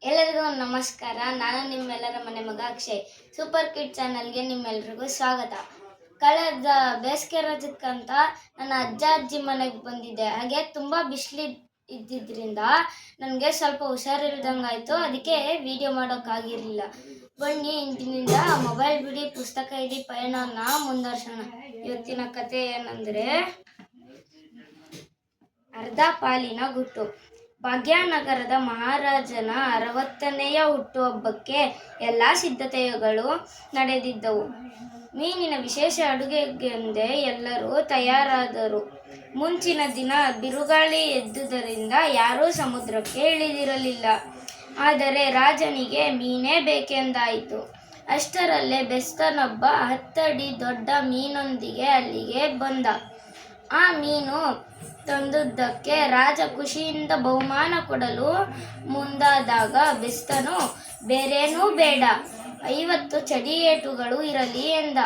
ಎಲ್ಲರಿಗೂ ನಮಸ್ಕಾರ. ನಾನು ನಿಮ್ಮೆಲ್ಲರ ಮನೆ ಮಗ ಅಕ್ಷಯ್. ಸೂಪರ್ ಕಿಡ್ ಚಾನಲ್ಗೆ ನಿಮ್ಮೆಲ್ಲರಿಗೂ ಸ್ವಾಗತ. ಕಳೆದ ಬೇಸಿಗೆ ರಜಕ್ಕಂತ ನನ್ನ ಅಜ್ಜ ಅಜ್ಜಿ ಮನೆಗೆ ಬಂದಿದ್ದೆ. ಹಾಗೆ ತುಂಬ ಬಿಸಿಲು ಇದ್ದಿದ್ದರಿಂದ ನನಗೆ ಸ್ವಲ್ಪ ಹುಷಾರಿಲ್ದಂಗಾಯಿತು. ಅದಕ್ಕೆ ವಿಡಿಯೋ ಮಾಡೋಕ್ಕಾಗಿರಲಿಲ್ಲ. ಬನ್ನಿ ಇಂದಿನಿಂದ ಮೊಬೈಲ್ ಬಿಡಿ ಪುಸ್ತಕ ಇಡಿ ಪಯಣನ ಮುಂದುವರ್ಸೋಣ. ಇವತ್ತಿನ ಕತೆ ಏನಂದರೆ ಅರ್ಧ ಪಾಲಿನ ಗುಟ್ಟು. ಭಾಗ್ಯನಗರದ ಮಹಾರಾಜನ 60ನೆಯ ಹುಟ್ಟುಹಬ್ಬಕ್ಕೆ ಎಲ್ಲ ಸಿದ್ಧತೆಗಳು ನಡೆದಿದ್ದವು. ಮೀನಿನ ವಿಶೇಷ ಅಡುಗೆಗೆಂದೇ ಎಲ್ಲರೂ ತಯಾರಾದರು. ಮುಂಚಿನ ದಿನ ಬಿರುಗಾಳಿ ಎದ್ದುದರಿಂದ ಯಾರೂ ಸಮುದ್ರಕ್ಕೆ ಇಳಿದಿರಲಿಲ್ಲ. ಆದರೆ ರಾಜನಿಗೆ ಮೀನೇ ಬೇಕೆಂದಾಯಿತು. ಅಷ್ಟರಲ್ಲೇ ಬೆಸ್ತನೊಬ್ಬ 10 ಅಡಿ ದೊಡ್ಡ ಮೀನೊಂದಿಗೆ ಅಲ್ಲಿಗೆ ಬಂದ. ಆ ಮೀನು ತಂದುದಕ್ಕೆ ರಾಜ ಖುಷಿಯಿಂದ ಬಹುಮಾನ ಕೊಡಲು ಮುಂದಾದಾಗ ಬೆಸ್ತನು ಬೇರೇನೂ ಬೇಡ, 50 ಚಡಿಯೇಟುಗಳು ಇರಲಿ ಎಂದ.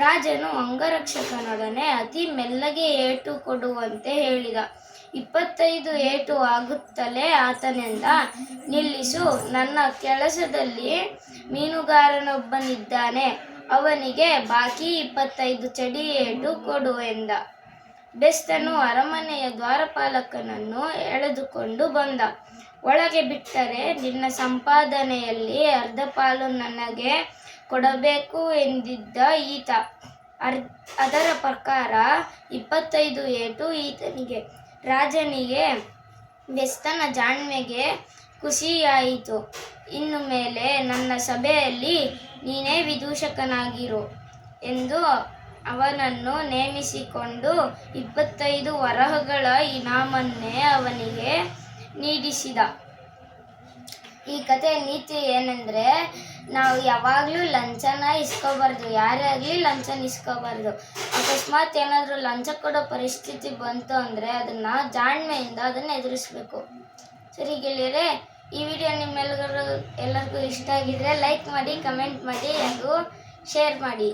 ರಾಜನು ಅಂಗರಕ್ಷಕನೊಡನೆ ಅತಿ ಮೆಲ್ಲಗೆ ಏಟು ಕೊಡುವಂತೆ ಹೇಳಿದ. 25 ಏಟು ಆಗುತ್ತಲೇ ಆತನೆಂದ, ನಿಲ್ಲಿಸು, ನನ್ನ ಕೆಲಸದಲ್ಲಿ ಮೀನುಗಾರನೊಬ್ಬನಿದ್ದಾನೆ, ಅವನಿಗೆ ಬಾಕಿ 25 ಚಡಿಯೇಟು ಕೊಡು ಎಂದ. ಬೆಸ್ತನು ಅರಮನೆಯ ದ್ವಾರಪಾಲಕನನ್ನು ಎಳೆದುಕೊಂಡು ಬಂದ. ಒಳಗೆ ಬಿಟ್ಟರೆ ನಿನ್ನ ಸಂಪಾದನೆಯಲ್ಲಿ ಅರ್ಧ ಪಾಲು ನನಗೆ ಕೊಡಬೇಕು ಎಂದಿದ್ದ ಈತ. ಅದರ ಪ್ರಕಾರ 25 ಏಟು ಈತನಿಗೆ. ರಾಜನಿಗೆ ಬೆಸ್ತನ ಜಾಣ್ಮೆಗೆ ಖುಷಿಯಾಯಿತು. ಇನ್ನು ಮೇಲೆ ನನ್ನ ಸಭೆಯಲ್ಲಿ ನೀನೇ ವಿದೂಷಕನಾಗಿರು ಎಂದು ಅವನನ್ನು ನೇಮಿಸಿಕೊಂಡು 25 ವರಹಗಳ ಇನಾಮನ್ನೇ ಅವನಿಗೆ ನೀಡಿಸಿದ. ಈ ಕಥೆಯ ನೀತಿ ಏನೆಂದರೆ, ನಾವು ಯಾವಾಗಲೂ ಲಂಚನ ಇಸ್ಕೋಬಾರ್ದು. ಯಾರೇ ಆಗಲಿ ಲಂಚನ ಇಸ್ಕೋಬಾರ್ದು. ಅಕಸ್ಮಾತ್ ಏನಾದರೂ ಲಂಚ ಕೊಡೋ ಪರಿಸ್ಥಿತಿ ಬಂತು ಅಂದರೆ ಅದನ್ನು ಜಾಣ್ಮೆಯಿಂದ ಅದನ್ನು ಎದುರಿಸಬೇಕು. ಸರಿ ಗೆಳೆಯರೇ, ಈ ವಿಡಿಯೋ ಎಲ್ಲರಿಗೂ ಇಷ್ಟ ಆಗಿದ್ರೆ ಲೈಕ್ ಮಾಡಿ, ಕಮೆಂಟ್ ಮಾಡಿ ಹಾಗೂ ಶೇರ್ ಮಾಡಿ.